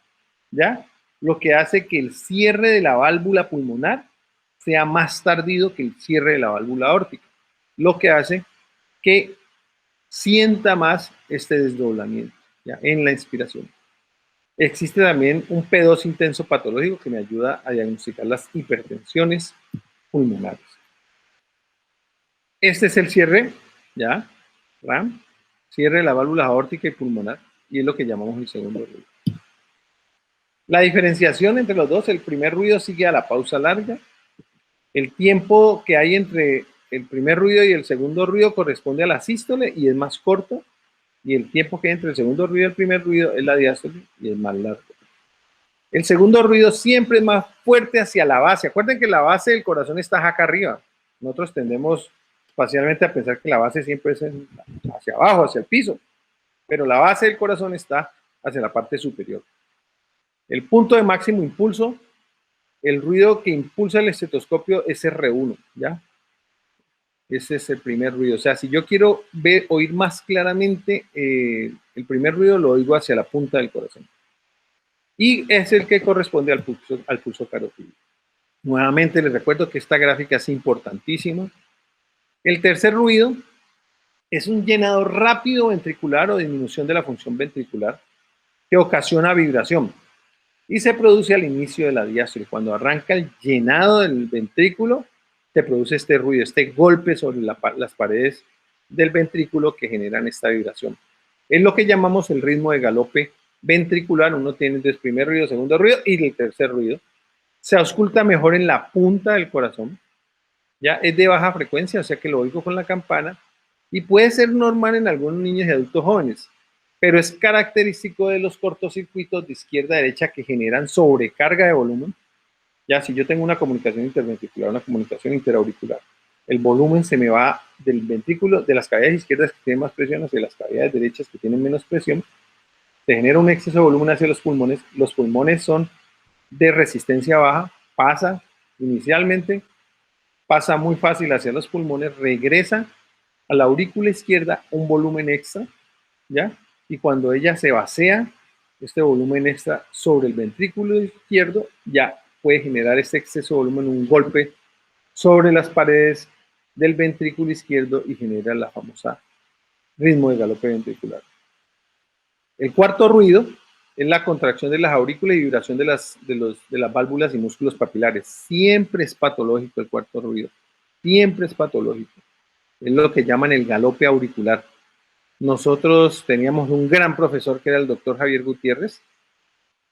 ¿ya? Lo que hace que el cierre de la válvula pulmonar sea más tardío que el cierre de la válvula aórtica, lo que hace que sienta más este desdoblamiento, ¿ya? En la inspiración. Existe también un P2 intenso patológico que me ayuda a diagnosticar las hipertensiones pulmonares. Este es el cierre, ¿ya? RAM, cierre de la válvula aórtica y pulmonar, y es lo que llamamos el segundo ruido. La diferenciación entre los dos, el primer ruido sigue a la pausa larga. El tiempo que hay entre el primer ruido y el segundo ruido corresponde a la sístole y es más corto, y el tiempo que hay entre el segundo ruido y el primer ruido es la diástole y es más largo. El segundo ruido siempre es más fuerte hacia la base. Acuerden que la base del corazón está acá arriba. Nosotros tendemos espacialmente a pensar que la base siempre es hacia abajo, hacia el piso, pero la base del corazón está hacia la parte superior. El punto de máximo impulso, el ruido que impulsa el estetoscopio es R1, ¿ya? Ese es el primer ruido. O sea, si yo quiero oír más claramente, el primer ruido lo oigo hacia la punta del corazón. Y es el que corresponde al pulso carotídeo. Nuevamente les recuerdo que esta gráfica es importantísima. El tercer ruido es un llenado rápido ventricular o disminución de la función ventricular que ocasiona vibración y se produce al inicio de la diástole. Cuando arranca el llenado del ventrículo, se produce este ruido, este golpe sobre las paredes del ventrículo que generan esta vibración. Es lo que llamamos el ritmo de galope ventricular. Uno tiene el primer ruido, segundo ruido y el tercer ruido. Se ausculta mejor en la punta del corazón. Ya es de baja frecuencia, o sea que lo oigo con la campana y puede ser normal en algunos niños y adultos jóvenes, pero es característico de los cortocircuitos de izquierda a derecha que generan sobrecarga de volumen. Ya si yo tengo una comunicación interventricular, una comunicación interauricular, el volumen se me va del ventrículo, de las cavidades izquierdas que tienen más presión hacia las cavidades derechas que tienen menos presión, se genera un exceso de volumen hacia los pulmones son de resistencia baja, pasa inicialmente, pasa muy fácil hacia los pulmones, regresa a la aurícula izquierda un volumen extra, ¿ya? Y cuando ella se vacía, este volumen extra sobre el ventrículo izquierdo ya puede generar este exceso de volumen, un golpe sobre las paredes del ventrículo izquierdo y genera la famosa ritmo de galope ventricular. El cuarto ruido es la contracción de las aurículas y vibración de las válvulas y músculos papilares. Siempre es patológico el cuarto ruido. Siempre es patológico. Es lo que llaman el galope auricular. Nosotros teníamos un gran profesor que era el doctor Javier Gutiérrez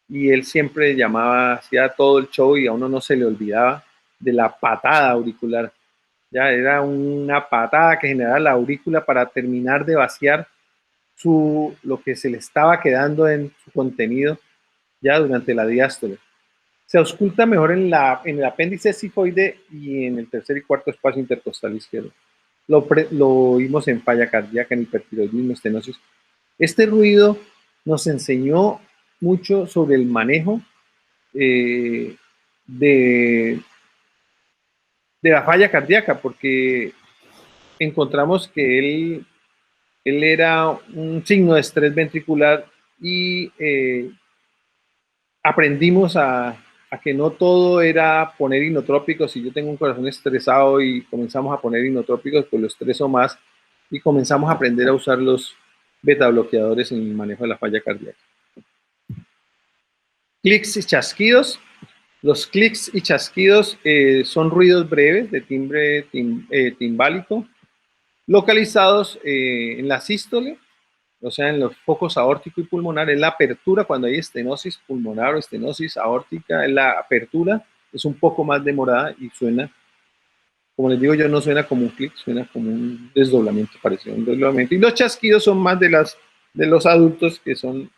y él siempre llamaba, hacía todo el show y a uno no se le olvidaba de la patada auricular. Ya era una patada que generaba la aurícula para terminar de vaciar lo que se le estaba quedando en su contenido ya durante la diástole. Se ausculta mejor en el apéndice sifoide y en el tercer y cuarto espacio intercostal izquierdo. Lo vimos en falla cardíaca, en hipertiroidismo, estenosis. Este ruido nos enseñó mucho sobre el manejo de la falla cardíaca, porque encontramos que él era un signo de estrés ventricular y aprendimos a que no todo era poner inotrópicos. Si yo tengo un corazón estresado y comenzamos a poner inotrópicos, pues lo estreso más y comenzamos a aprender a usar los beta bloqueadores en el manejo de la falla cardíaca. Clics y chasquidos. Los clics y chasquidos son ruidos breves de timbre timbálico localizados en la sístole, o sea, en los focos aórtico y pulmonar, es la apertura cuando hay estenosis pulmonar o estenosis aórtica, es la apertura, es un poco más demorada y suena, como les digo yo, no suena como un clic, suena como un desdoblamiento, parecido a un desdoblamiento. Y los chasquidos son más de los adultos, que son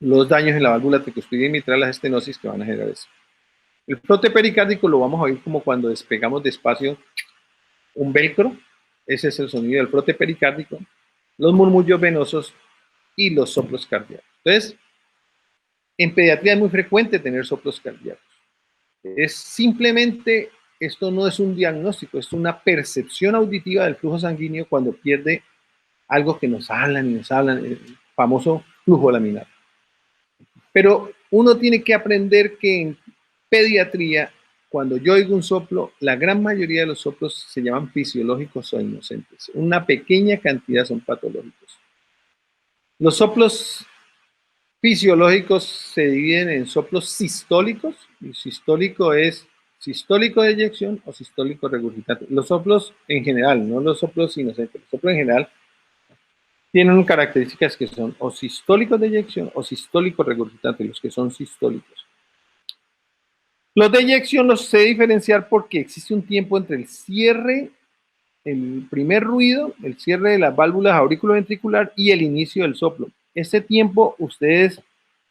los daños en la válvula tricuspide mitral, las estenosis que van a generar eso. El frote pericárdico lo vamos a oír como cuando despegamos despacio un velcro, ese es el sonido del frote pericárdico, los murmullos venosos y los soplos cardíacos. Entonces, en pediatría es muy frecuente tener soplos cardíacos. Es simplemente, esto no es un diagnóstico, es una percepción auditiva del flujo sanguíneo cuando pierde algo que nos hablan y nos hablan, el famoso flujo laminar. Pero uno tiene que aprender que en pediatría, cuando yo oigo un soplo, la gran mayoría de los soplos se llaman fisiológicos o inocentes. Una pequeña cantidad son patológicos. Los soplos fisiológicos se dividen en soplos sistólicos, y sistólico es sistólico de eyección o sistólico regurgitante. Los soplos en general, no los soplos inocentes, los soplos en general tienen características que son o sistólicos de eyección o sistólicos regurgitantes, los que son sistólicos. Los de eyección los sé diferenciar porque existe un tiempo entre el cierre, el primer ruido, el cierre de las válvulas auriculoventricular y el inicio del soplo. Este tiempo ustedes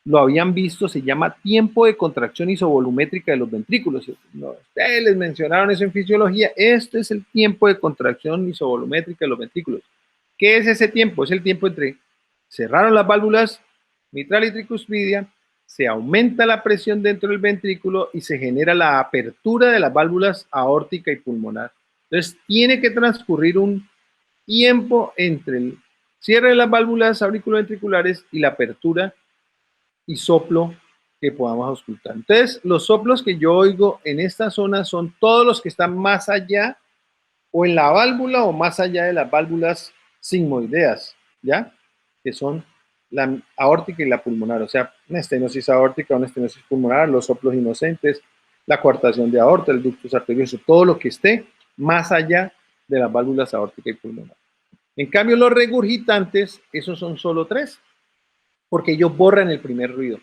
lo habían visto, se llama tiempo de contracción isovolumétrica de los ventrículos. No, ustedes les mencionaron eso en fisiología. Este es el tiempo de contracción isovolumétrica de los ventrículos. ¿Qué es ese tiempo? Es el tiempo entre cerraron las válvulas mitral y tricuspidia, se aumenta la presión dentro del ventrículo y se genera la apertura de las válvulas aórtica y pulmonar. Entonces, tiene que transcurrir un tiempo entre el cierre de las válvulas auriculoventriculares y la apertura y soplo que podamos auscultar. Entonces, los soplos que yo oigo en esta zona son todos los que están más allá o en la válvula o más allá de las válvulas sigmoideas, ¿ya? Que son la aórtica y la pulmonar, o sea, una estenosis aórtica, una estenosis pulmonar, los soplos inocentes, la coartación de aorta, el ductus arterioso, todo lo que esté más allá de las válvulas aórtica y pulmonar. En cambio, los regurgitantes, esos son solo 3, porque ellos borran el primer ruido.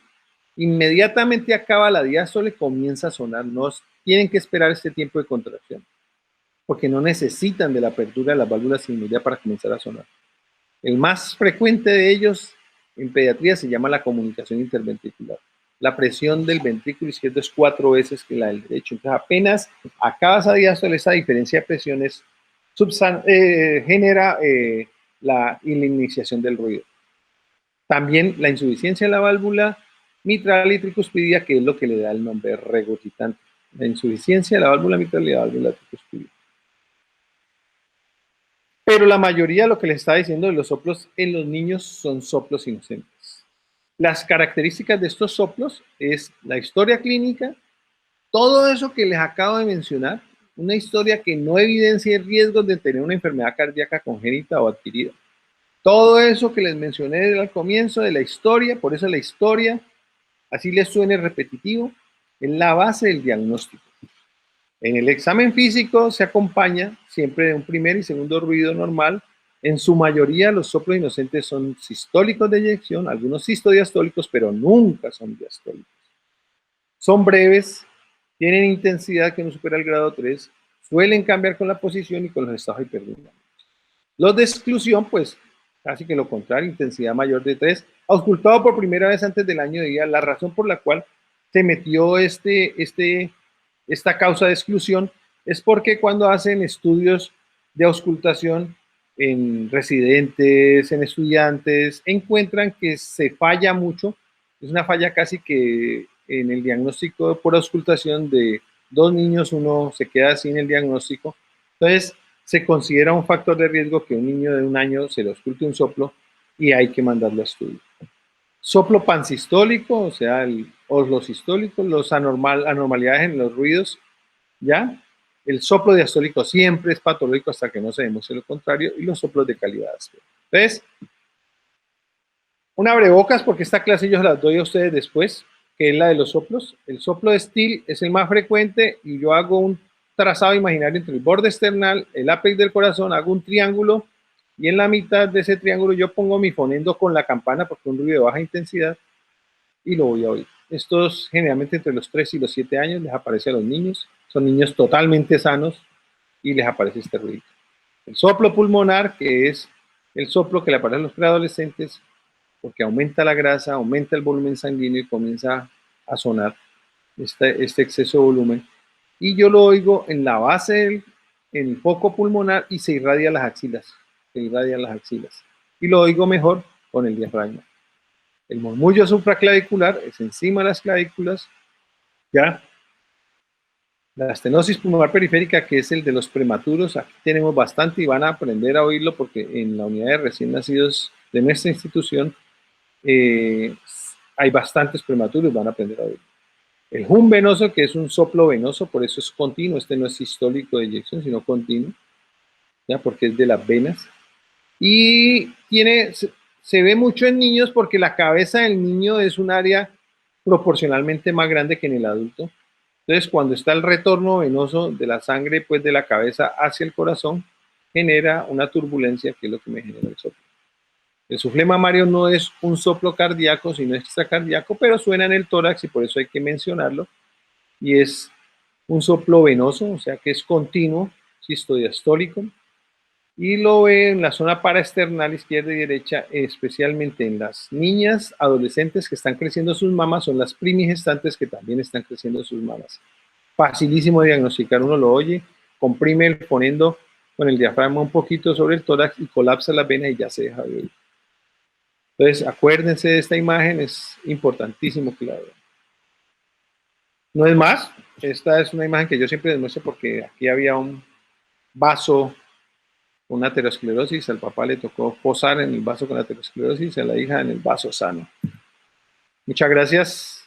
Inmediatamente acaba la diástole, comienza a sonar, no tienen que esperar este tiempo de contracción, porque no necesitan de la apertura de las válvulas sigmoideas para comenzar a sonar. El más frecuente de ellos en pediatría se llama la comunicación interventricular. La presión del ventrículo izquierdo es 4 veces que la del derecho. Entonces, apenas acaba esa diástole, esa diferencia de presiones genera la iniciación del ruido. También la insuficiencia de la válvula mitral y tricuspidia, que es lo que le da el nombre regurgitante. La insuficiencia de la válvula mitral y la válvula tricuspidia. Pero la mayoría de lo que les estaba diciendo de los soplos en los niños son soplos inocentes. Las características de estos soplos es la historia clínica, todo eso que les acabo de mencionar, una historia que no evidencia riesgos de tener una enfermedad cardíaca congénita o adquirida. Todo eso que les mencioné al comienzo de la historia, por eso la historia, así les suene repetitivo, es la base del diagnóstico. En el examen físico se acompaña siempre de un primer y segundo ruido normal. En su mayoría los soplos inocentes son sistólicos de eyección, algunos sistodiastólicos, pero nunca son diastólicos. Son breves, tienen intensidad que no supera el grado 3, suelen cambiar con la posición y con los estados hiperdinámicos. Los de exclusión, pues casi que lo contrario, intensidad mayor de 3, auscultado por primera vez antes del año de vida. La razón por la cual se metió esta causa de exclusión es porque cuando hacen estudios de auscultación en residentes, en estudiantes, encuentran que se falla mucho, es una falla casi que en el diagnóstico por auscultación de 2 niños, uno se queda sin el diagnóstico. Entonces, se considera un factor de riesgo que un niño de 1 año se le ausculte un soplo y hay que mandarlo a estudio. Soplo pansistólico, o sea, el oslosistólico, los anormalidades en los ruidos, ¿ya? El soplo diastólico siempre es patológico hasta que no se demuestre lo contrario, y los soplos de calidad. Entonces, una abrebocas, porque esta clase yo se las doy a ustedes después, que es la de los soplos. El soplo de Steele es el más frecuente y yo hago trazado imaginario entre el borde external, el ápex del corazón, hago un triángulo y en la mitad de ese triángulo yo pongo mi fonendo con la campana porque es un ruido de baja intensidad y lo voy a oír. Estos generalmente entre los 3 y los 7 años les aparece a los niños, son niños totalmente sanos y les aparece este ruido. El soplo pulmonar, que es el soplo que le aparece a los preadolescentes porque aumenta la grasa, aumenta el volumen sanguíneo y comienza a sonar este exceso de volumen. Y yo lo oigo en la base, en el foco pulmonar y se irradia las axilas. Se irradian las axilas. Y lo oigo mejor con el diafragma. El murmullo supraclavicular es encima de las clavículas, ¿ya? La estenosis pulmonar periférica, que es el de los prematuros, aquí tenemos bastante y van a aprender a oírlo porque en la unidad de recién nacidos de nuestra institución hay bastantes prematuros, van a aprender a oírlo. El hum venoso, que es un soplo venoso, por eso es continuo, este no es sistólico de eyección, sino continuo, ¿ya? Porque es de las venas. Y se ve mucho en niños porque la cabeza del niño es un área proporcionalmente más grande que en el adulto. Entonces, cuando está el retorno venoso de la sangre, pues de la cabeza hacia el corazón, genera una turbulencia, que es lo que me genera el soplo. El suflé mamario no es un soplo cardíaco, sino extracardíaco, pero suena en el tórax y por eso hay que mencionarlo. Y es un soplo venoso, o sea que es continuo, sistodiastólico, y lo ve en la zona paraesternal izquierda y derecha, especialmente en las niñas, adolescentes que están creciendo sus mamas, son las primigestantes que también están creciendo sus mamas. Facilísimo de diagnosticar, uno lo oye, comprime poniendo con el diafragma un poquito sobre el tórax y colapsa la vena y ya se deja de oír. Entonces, acuérdense de esta imagen, es importantísimo que la vean. No es más, esta es una imagen que yo siempre demuestro porque aquí había un vaso, una aterosclerosis, al papá le tocó posar en el vaso con aterosclerosis, a la hija en el vaso sano. Muchas gracias.